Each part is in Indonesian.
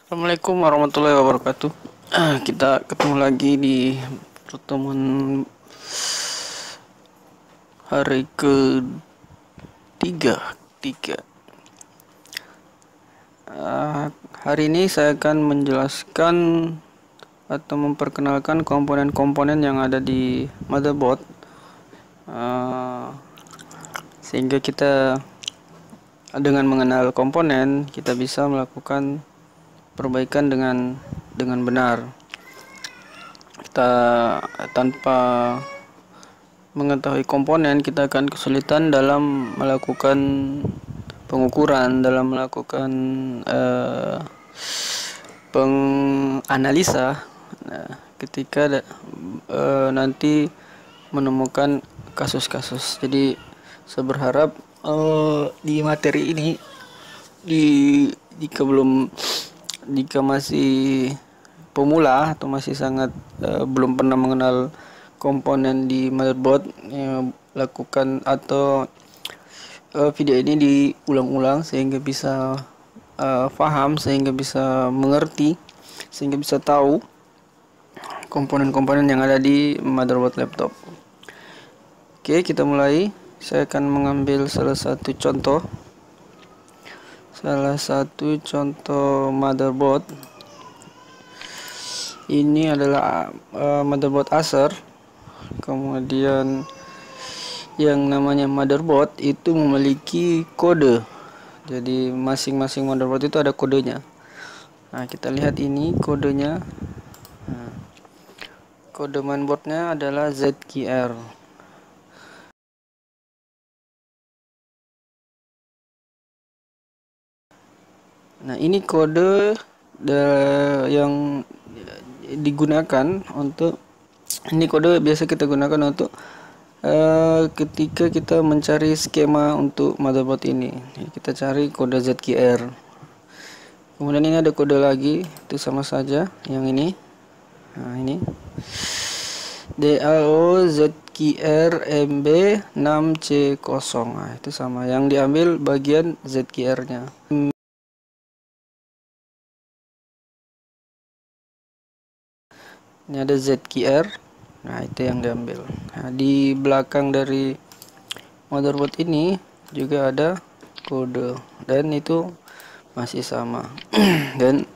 Assalamualaikum warahmatullahi wabarakatuh. Kita ketemu lagi di pertemuan hari ketiga. Hari ini saya akan menjelaskan atau memperkenalkan komponen-komponen yang ada di motherboard, sehingga kita dengan mengenal komponen kita bisa melakukan perbaikan dengan benar. Kita tanpa mengetahui komponen, kita akan kesulitan dalam melakukan pengukuran, dalam melakukan penganalisa. Nah, ketika nanti menemukan kasus-kasus. Jadi saya berharap di materi ini, jika masih pemula atau masih sangat belum pernah mengenal komponen di motherboard, lakukan atau video ini diulang-ulang sehingga bisa paham, sehingga bisa mengerti, sehingga bisa tahu komponen-komponen yang ada di motherboard laptop. Oke, kita mulai. Saya akan mengambil salah satu contoh motherboard. Ini adalah motherboard Acer. Kemudian yang namanya motherboard itu memiliki kode. Jadi masing-masing motherboard itu ada kodenya. Nah, kita lihat ini kodenya. Nah, kode mainboardnya adalah ZQR. Nah, ini kode yang digunakan untuk, ini kode biasa kita gunakan untuk ketika kita mencari skema untuk motherboard ini. Kita cari kode ZQR. Kemudian ini ada kode lagi, itu sama saja yang ini. Nah, ini DAO ZQR MB6C0. Nah, itu sama, yang diambil bagian ZQR-nya. Ini ada ZQR. Nah, itu yang diambil. Nah, di belakang dari motherboard ini juga ada kode, dan itu masih sama. Dan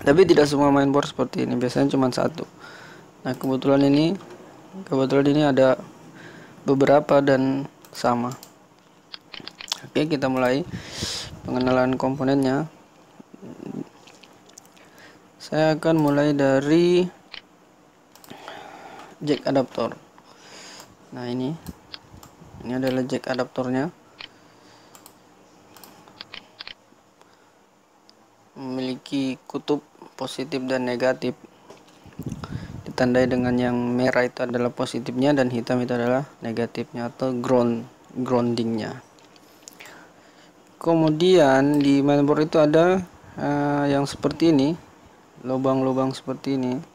tapi tidak semua mainboard seperti ini, biasanya cuma satu. Nah, kebetulan ini ada beberapa dan sama. Oke, kita mulai pengenalan komponennya. Saya akan mulai dari jack adaptor. Nah, ini adalah jack adaptornya, memiliki kutub positif dan negatif, ditandai dengan yang merah itu adalah positifnya dan hitam itu adalah negatifnya atau groundingnya. Kemudian di mainboard itu ada yang seperti ini, lubang-lubang seperti ini.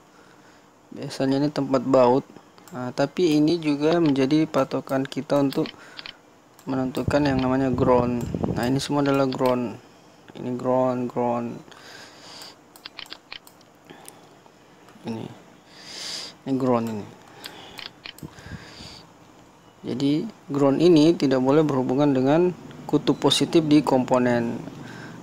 Biasanya ini tempat baut. Nah, tapi ini juga menjadi patokan kita untuk menentukan yang namanya ground. Nah, ini semua adalah ground. Ini ground. Ini ground ini. Jadi ground ini tidak boleh berhubungan dengan kutub positif di komponen.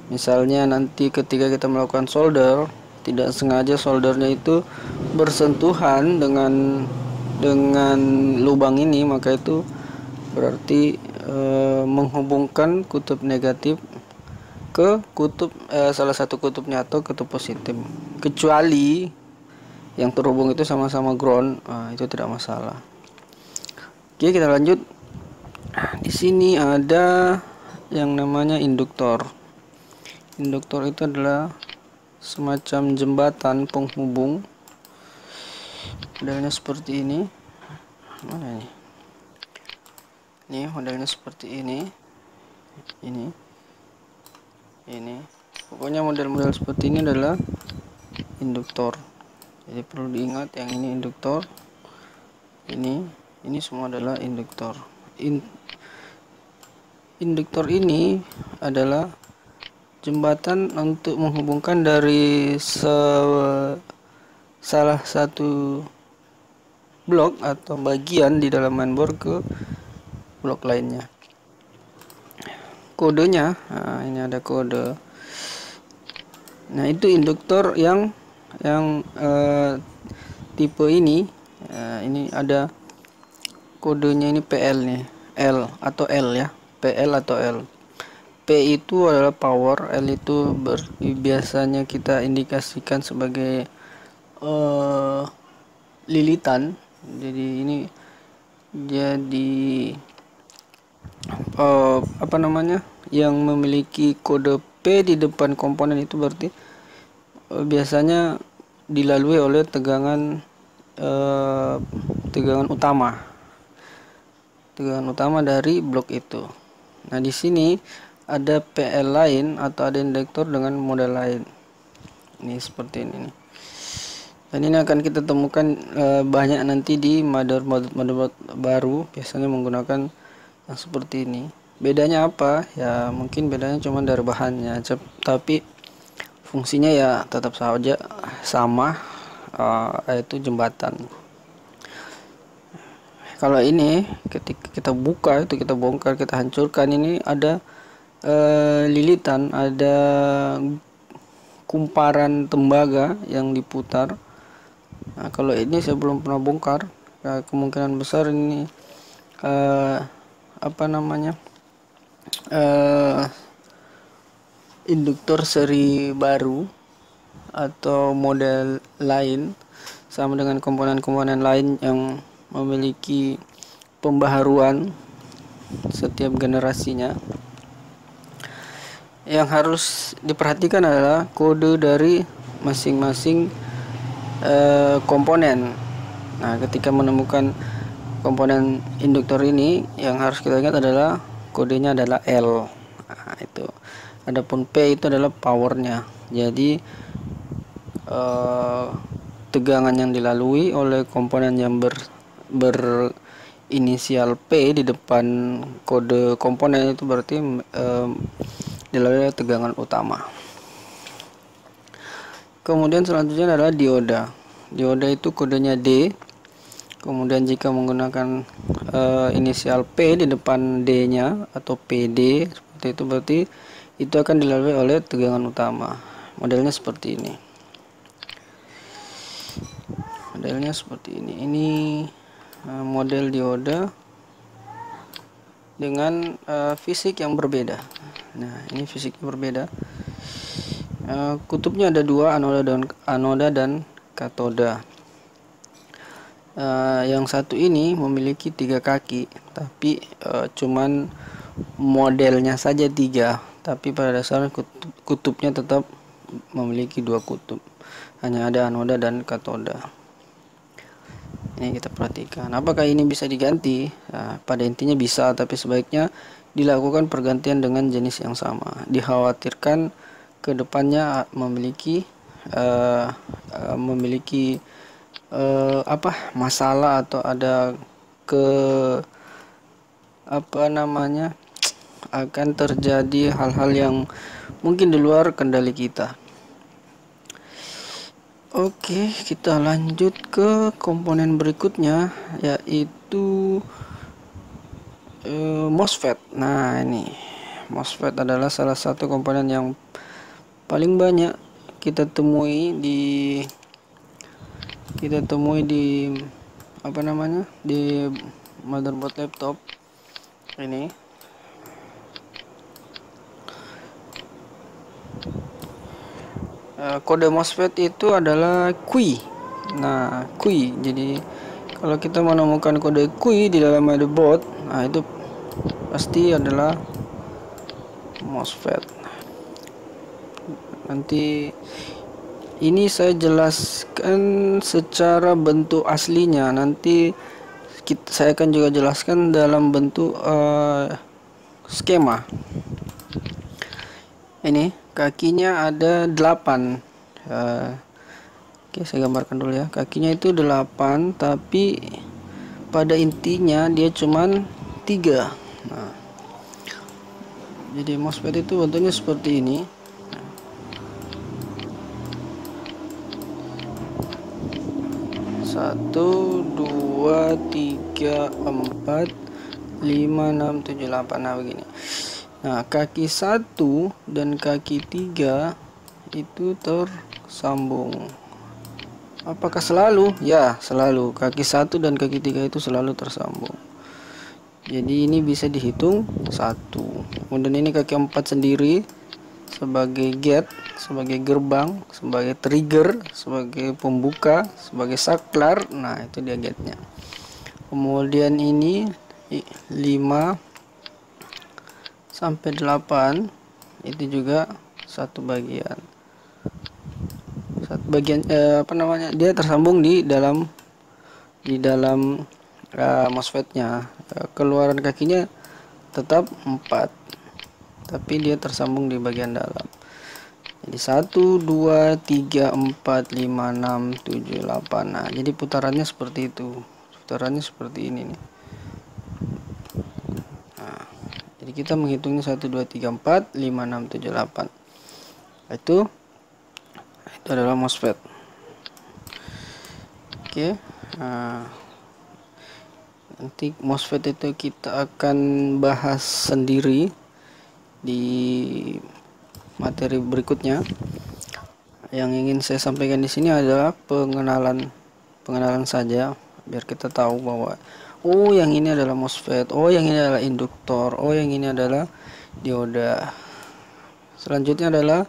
Misalnya nanti ketika kita melakukan solder, tidak sengaja soldernya itu bersentuhan dengan lubang ini, maka itu berarti menghubungkan kutub negatif ke kutub salah satu kutubnya atau kutub positif. Kecuali yang terhubung itu sama-sama ground, itu tidak masalah. Oke, kita lanjut. Di sini ada yang namanya induktor. Induktor itu adalah semacam jembatan penghubung. Modelnya seperti ini. Mana ini? Ini modelnya seperti ini. Ini. Pokoknya model-model seperti ini adalah induktor. Jadi perlu diingat, yang ini induktor. Ini semua adalah induktor. Induktor ini adalah jembatan untuk menghubungkan dari salah satu blok atau bagian di dalam mainboard ke blok lainnya. Kodenya, nah ini ada kode. Nah itu induktor yang tipe ini. Ini ada kodenya, ini PL nih, L atau L ya, PL atau L. P itu adalah power, L itu biasanya kita indikasikan sebagai lilitan. Jadi ini jadi apa namanya, yang memiliki kode P di depan komponen itu berarti biasanya dilalui oleh tegangan utama dari blok itu. Nah di sini ada PL lain atau ada induktor dengan model lain. Ini seperti ini nih. Dan ini akan kita temukan banyak nanti di motherboard baru, biasanya menggunakan yang seperti ini. Bedanya apa? Ya mungkin bedanya cuma dari bahannya, tapi fungsinya ya tetap saja sama, yaitu jembatan. Kalau ini ketika kita buka itu, kita bongkar, kita hancurkan, ini ada lilitan, ada kumparan tembaga yang diputar. Nah, kalau ini saya belum pernah bongkar, kemungkinan besar ini apa namanya, induktor seri baru atau model lain, sama dengan komponen-komponen lain yang memiliki pembaharuan setiap generasinya. Yang harus diperhatikan adalah kode dari masing-masing komponen. Nah, ketika menemukan komponen induktor ini, yang harus kita ingat adalah kodenya adalah L. Nah, itu. Adapun P itu adalah powernya. Jadi tegangan yang dilalui oleh komponen yang berinisial P di depan kode komponen itu berarti dilalui tegangan utama. Kemudian selanjutnya adalah dioda. Dioda itu kodenya D. Kemudian jika menggunakan inisial P di depan D-nya atau PD seperti itu, berarti itu akan dilalui oleh tegangan utama. Modelnya seperti ini. Modelnya seperti ini. Ini model dioda dengan fisik yang berbeda. Nah, ini fisiknya berbeda. Kutubnya ada dua, anoda dan katoda. Yang satu ini memiliki 3 kaki, tapi cuman modelnya saja 3, tapi pada dasarnya kutubnya tetap memiliki 2 kutub. Hanya ada anoda dan katoda. Ini kita perhatikan. Apakah ini bisa diganti? Nah, pada intinya bisa, tapi sebaiknya dilakukan pergantian dengan jenis yang sama. Dikhawatirkan kedepannya memiliki masalah atau ada akan terjadi hal-hal yang mungkin di luar kendali kita. Oke, kita lanjut ke komponen berikutnya, yaitu MOSFET. Nah, ini MOSFET adalah salah satu komponen yang paling banyak kita temui di di motherboard laptop ini. Kode MOSFET itu adalah QI. Nah, QI. Jadi kalau kita menemukan kode QI di dalam motherboard, nah itu pasti adalah MOSFET. Nanti ini saya jelaskan secara bentuk aslinya. Nanti saya akan juga jelaskan dalam bentuk skema. Ini kakinya ada 8. Oke, saya gambarkan dulu ya. Kakinya itu 8, tapi pada intinya dia cuman 3. Nah, jadi MOSFET itu bentuknya seperti ini. 1 2 3 4 5 6 7 8. Nah begini. Nah kaki 1 dan kaki 3 itu tersambung. Apakah selalu? Ya, selalu. Kaki 1 dan kaki 3 itu selalu tersambung. Jadi ini bisa dihitung 1. Kemudian ini kaki 4 sendiri sebagai gate, sebagai gerbang, sebagai trigger, sebagai pembuka, sebagai saklar. Nah, itu dia gate-nya. Kemudian ini 5 sampai 8 itu juga satu bagian. Dia tersambung di dalam MOSFET-nya. Keluaran kakinya tetap 4, tapi dia tersambung di bagian dalam. Jadi 1 2 3 4 5 6 7 8. Nah, jadi putarannya seperti itu. Putarannya seperti ini nih. Nah, jadi kita menghitungnya 1 2 3 4 5 6 7 8. Itu adalah MOSFET. Oke. Nah, nanti MOSFET itu kita akan bahas sendiri di materi berikutnya. Yang ingin saya sampaikan di sini adalah pengenalan saja, biar kita tahu bahwa oh yang ini adalah MOSFET, oh yang ini adalah induktor, oh yang ini adalah dioda. Selanjutnya adalah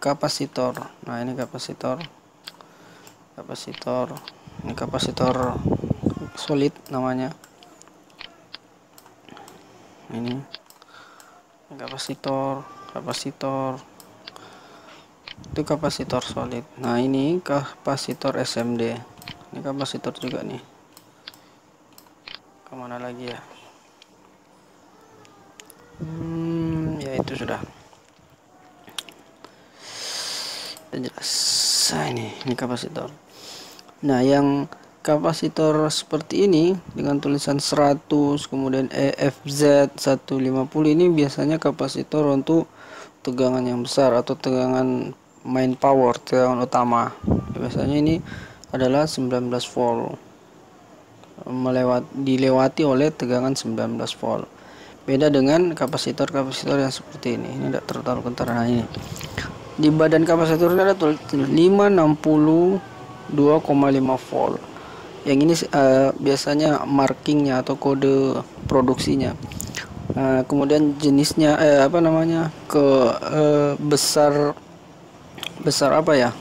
kapasitor. Nah, ini kapasitor. Ini kapasitor solid namanya. Ini kapasitor itu kapasitor solid. Nah, ini kapasitor SMD. Ini kapasitor juga nih. Kemana lagi ya? Ya itu sudah jelas. Ini kapasitor. Nah, yang kapasitor seperti ini dengan tulisan 100 kemudian EFZ 150 ini biasanya kapasitor untuk tegangan yang besar atau tegangan main power, tegangan utama. Biasanya ini adalah 19 volt, dilewati oleh tegangan 19 volt. Beda dengan kapasitor yang seperti ini tidak terlalu kental. Nah, ini di badan kapasitor ini ada 562,5 volt. Yang ini biasanya markingnya atau kode produksinya. Kemudian jenisnya besar apa ya?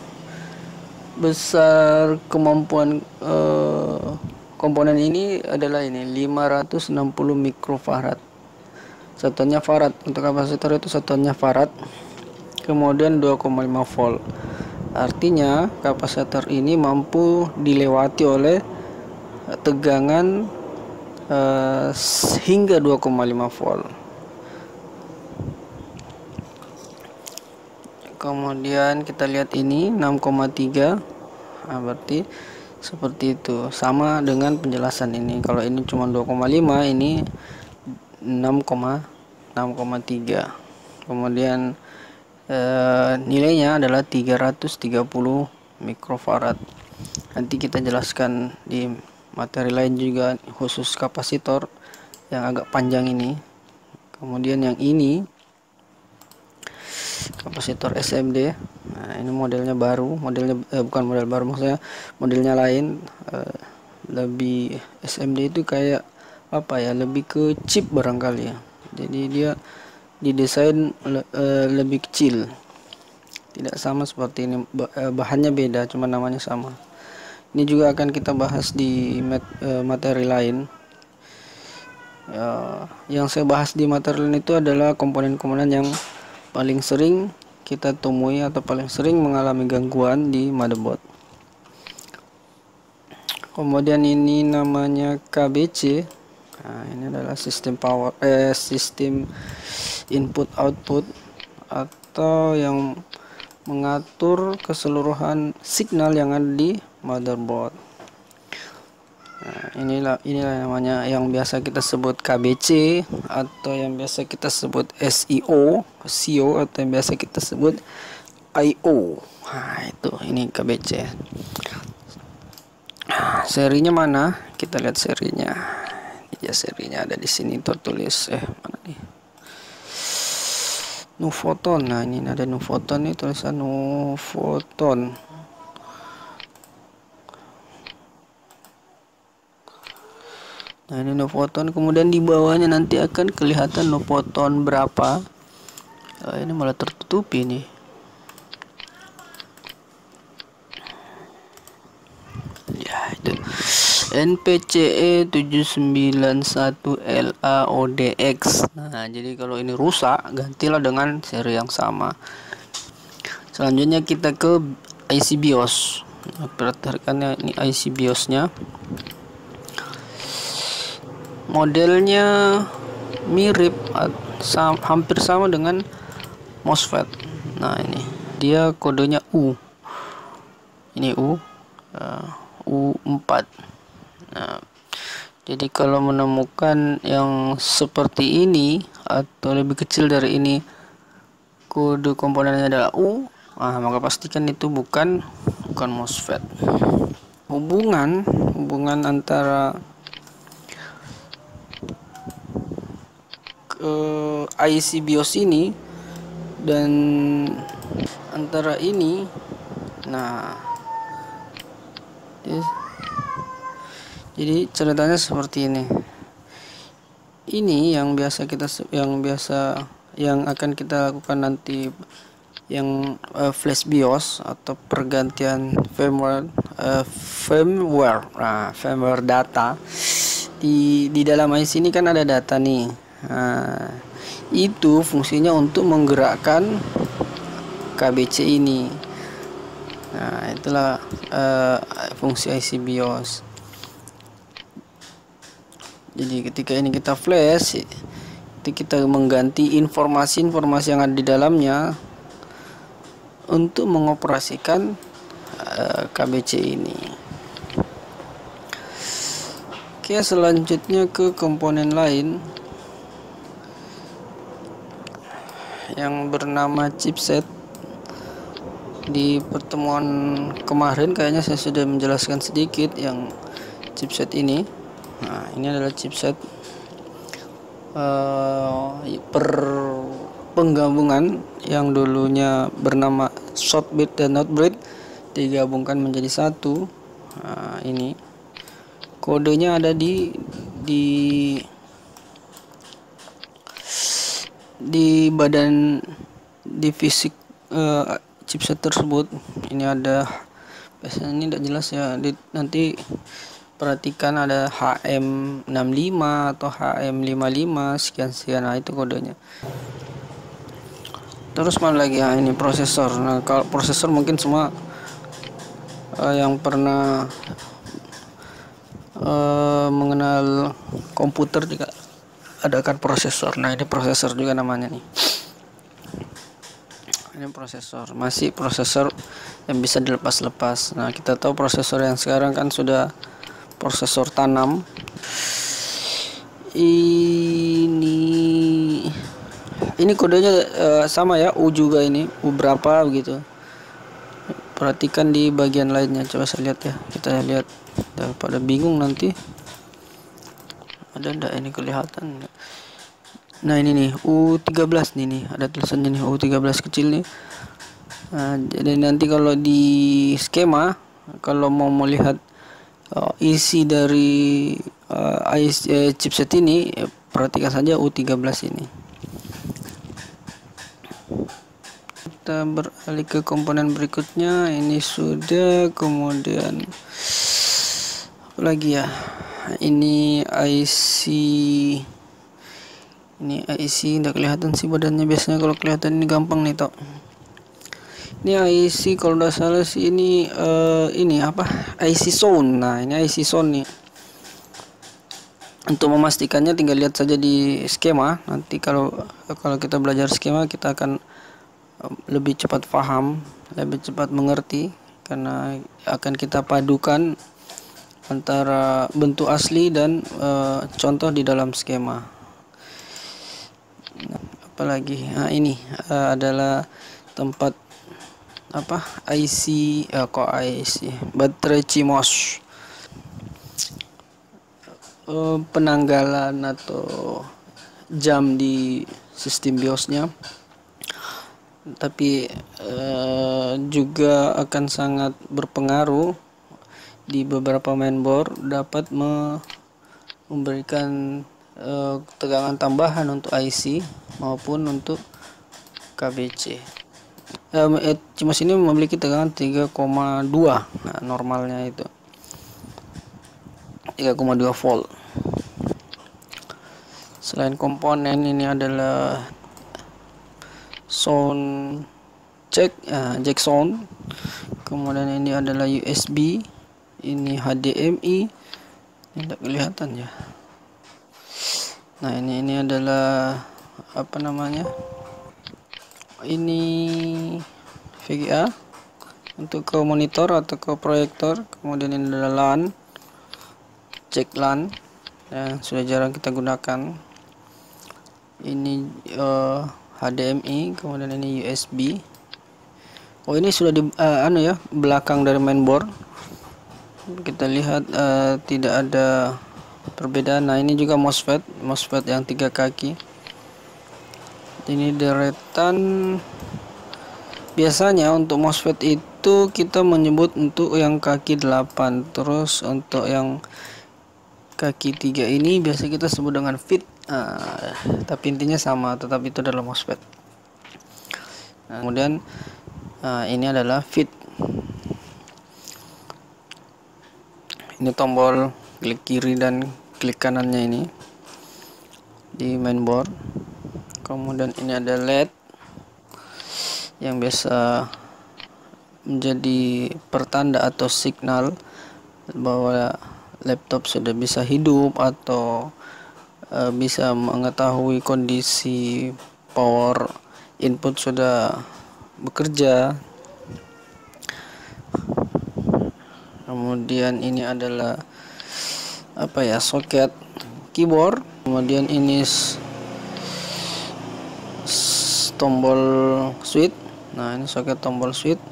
Besar kemampuan komponen ini adalah ini 560 mikrofarad. Satuannya farad. Untuk kapasitor itu satuannya farad. Kemudian 2,5 volt. Artinya kapasitor ini mampu dilewati oleh tegangan hingga 2,5 volt. Kemudian kita lihat ini 6,3. Nah, berarti seperti itu. Sama dengan penjelasan ini. Kalau ini cuma 2,5, ini 6,3. Kemudian nilainya adalah 330 mikrofarad. Nanti kita jelaskan di materi lain juga khusus kapasitor yang agak panjang ini. Kemudian yang ini kapasitor SMD. Nah, ini modelnya baru, bukan model baru, maksudnya modelnya lain. Lebih SMD itu kayak apa ya, lebih ke chip barangkali ya. Jadi dia didesain lebih kecil, tidak sama seperti ini. Bahannya beda, cuma namanya sama. Ini juga akan kita bahas di materi lain. Yang saya bahas di materi lain itu adalah komponen-komponen yang paling sering kita temui atau paling sering mengalami gangguan di motherboard. Kemudian ini namanya KBC. Nah, ini adalah sistem sistem input output atau yang mengatur keseluruhan signal yang ada di motherboard. Nah, inilah namanya yang biasa kita sebut KBC atau yang biasa kita sebut SIO atau yang biasa kita sebut IO. Nah, ini KBC. Serinya mana? Kita lihat serinya. Ya, serinya ada di sini tertulis mana nih? Nuvoton. Nah, ini ada Nuvoton nih, tulisan Nuvoton. Nah, ini Nuvoton, kemudian di bawahnya nanti akan kelihatan Nuvoton berapa. Ini malah tertutupi nih. Ya, itu NPCE 791LAODX. Nah, jadi kalau ini rusak, gantilah dengan seri yang sama. Selanjutnya kita ke IC BIOS. Nah, perhatikan ya, ini IC BIOS-nya. Modelnya mirip, hampir sama dengan MOSFET. Nah, ini dia kodenya U. Ini U4. Nah, jadi kalau menemukan yang seperti ini atau lebih kecil dari ini, kode komponennya adalah U, maka pastikan itu bukan MOSFET. Hubungan antara IC BIOS ini dan antara ini, nah, jadi ceritanya seperti ini. Ini yang akan kita lakukan nanti, yang flash BIOS atau pergantian firmware data. Di dalam IC ini kan ada data nih. Nah, itu fungsinya untuk menggerakkan KBC ini. Nah, itulah fungsi IC BIOS. Jadi ketika ini kita flash, itu kita mengganti informasi-informasi yang ada di dalamnya untuk mengoperasikan KBC ini. Oke, selanjutnya ke komponen lain yang bernama chipset. Di pertemuan kemarin kayaknya saya sudah menjelaskan sedikit yang chipset ini. Nah, ini adalah chipset penggabungan yang dulunya bernama short bit dan not bit digabungkan menjadi satu. Nah, ini kodenya ada di badan fisik chipset tersebut. Ini ada, biasanya ini tidak jelas ya, nanti perhatikan ada HM65 atau HM55 sekian. Nah, itu kodenya. Terus mana lagi? Ini prosesor. Nah, kalau prosesor mungkin semua yang pernah mengenal komputer juga ada kan prosesor. Nah, ini prosesor juga namanya nih. Ini prosesor, masih prosesor yang bisa dilepas-lepas. Nah, kita tahu prosesor yang sekarang kan sudah prosesor tanam. Ini kodenya sama ya, U juga, ini U berapa begitu. Perhatikan di bagian lainnya, coba saya lihat ya. Kita lihat daripada bingung nanti. Ada enggak ini kelihatan? Nah, ini nih U13 nih, ada tulisannya nih U13 kecil nih. Nah, jadi nanti kalau di skema, kalau mau melihat isi dari chipset ini, perhatikan saja U13 ini. Kita beralih ke komponen berikutnya. Ini sudah, kemudian apa lagi ya? Ini IC tidak kelihatan sih badannya. Biasanya kalau kelihatan ini gampang nih toh. Ini IC kalau tidak salah sih ini apa? IC sound. Nah, ini IC sound nih. Untuk memastikannya tinggal lihat saja di skema. Nanti kalau kita belajar skema, kita akan lebih cepat paham, lebih cepat mengerti, karena akan kita padukan antara bentuk asli dan contoh di dalam skema. Apalagi, nah ini adalah tempat IC baterai CMOS. penanggalan atau jam di sistem BIOSnya, tapi juga akan sangat berpengaruh di beberapa mainboard, dapat memberikan tegangan tambahan untuk IC maupun untuk KBC. CMOS ini memiliki tegangan 3,2, nah, normalnya itu 3,2 volt. Selain komponen, ini adalah sound jack sound, kemudian ini adalah USB, ini HDMI, ini tidak kelihatan ya. Nah, ini adalah apa namanya, ini VGA untuk ke monitor atau ke proyektor. Kemudian ini adalah LAN, jack LAN yang sudah jarang kita gunakan. Ini HDMI, kemudian ini USB. Oh, ini sudah di belakang dari mainboard. Kita lihat tidak ada perbedaan. Nah, ini juga MOSFET yang 3 kaki. Ini deretan. Biasanya untuk MOSFET itu kita menyebut untuk yang kaki 8, terus untuk yang kaki 3 ini biasa kita sebut dengan FIT. Tapi intinya sama, tetapi itu adalah MOSFET. Nah, kemudian ini adalah FIT. Ini tombol klik kiri dan klik kanannya ini di mainboard. Kemudian ini ada LED yang biasa menjadi pertanda atau signal bahwa laptop sudah bisa hidup atau bisa mengetahui kondisi power input sudah bekerja. Kemudian ini adalah soket keyboard. Kemudian ini tombol switch. Nah, ini soket tombol switch.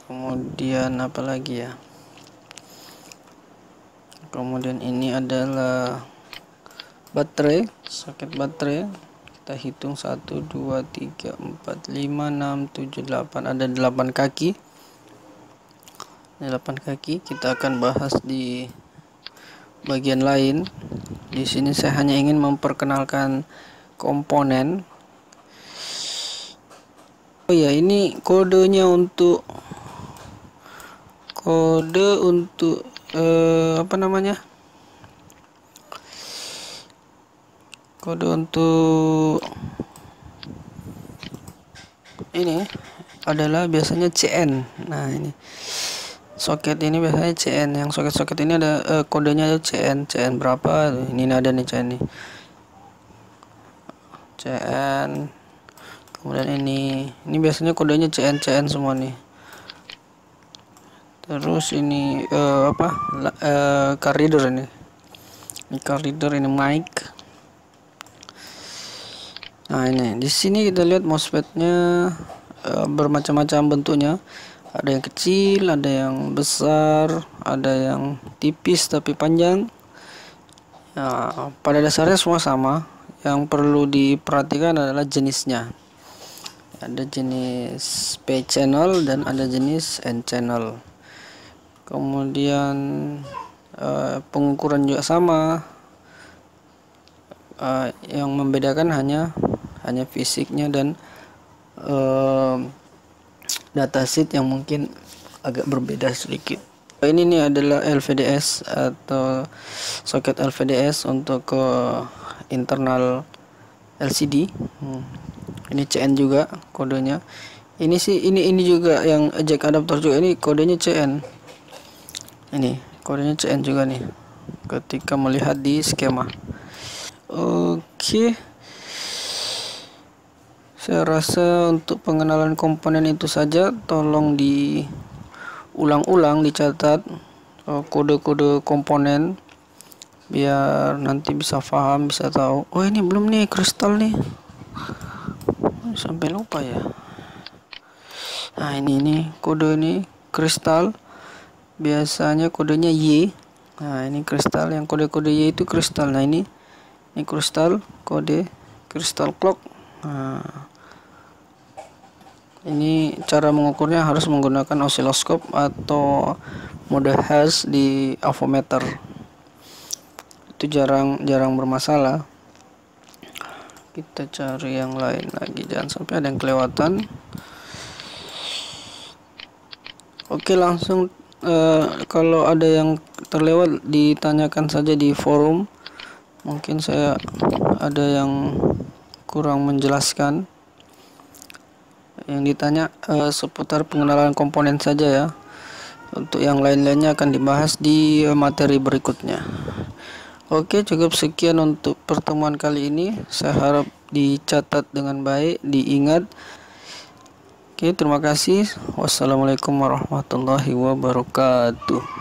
Kemudian apa lagi ya? Kemudian ini adalah baterai, soket baterai. Kita hitung 1 2 3 4 5 6 7 8, ada 8 kaki. Ini 8 kaki. Kita akan bahas di bagian lain. Di sini saya hanya ingin memperkenalkan komponen. Oh ya, ini kodenya untuk kode untuk ini adalah biasanya CN. Nah, ini soket ini biasanya CN. Yang soket-soket ini ada kodenya ada CN berapa? Ini ada nih CN nih. CN. Kemudian ini biasanya kodenya CN semua nih. Terus ini card reader ini. Ini card reader, ini mic. Nah, ini di sini kita lihat MOSFET-nya bermacam-macam bentuknya. Ada yang kecil, ada yang besar, ada yang tipis tapi panjang. Nah, pada dasarnya semua sama. Yang perlu diperhatikan adalah jenisnya. Ada jenis P channel dan ada jenis N channel. Kemudian pengukuran juga sama. Yang membedakan hanya fisiknya dan datasheet yang mungkin agak berbeda sedikit. Ini nih adalah LVDS atau soket LVDS untuk ke internal LCD. Ini CN juga kodenya. Ini juga yang jack adapter juga, ini kodenya CN. Ini kodenya CN juga nih ketika melihat di skema. Oke. Saya rasa untuk pengenalan komponen itu saja. Tolong diulang-ulang, dicatat kode-kode komponen biar nanti bisa paham, bisa tahu. Oh, ini belum nih kristal nih. Sampai lupa ya. Nah, ini kode ini kristal. Biasanya kodenya Y. Nah, ini kristal yang kode-kode Y itu kristal. Nah, ini kristal kode kristal clock. Nah, ini cara mengukurnya harus menggunakan osiloskop atau mode hash di avometer. Itu jarang bermasalah. Kita cari yang lain lagi, jangan sampai ada yang kelewatan. Oke, langsung kalau ada yang terlewat ditanyakan saja di forum. Mungkin saya ada yang kurang menjelaskan. Yang ditanya seputar pengenalan komponen saja ya. Untuk yang lain-lainnya akan dibahas di materi berikutnya. Oke, cukup sekian untuk pertemuan kali ini. Saya harap dicatat dengan baik, diingat. Oke, terima kasih. Wassalamualaikum warahmatullahi wabarakatuh.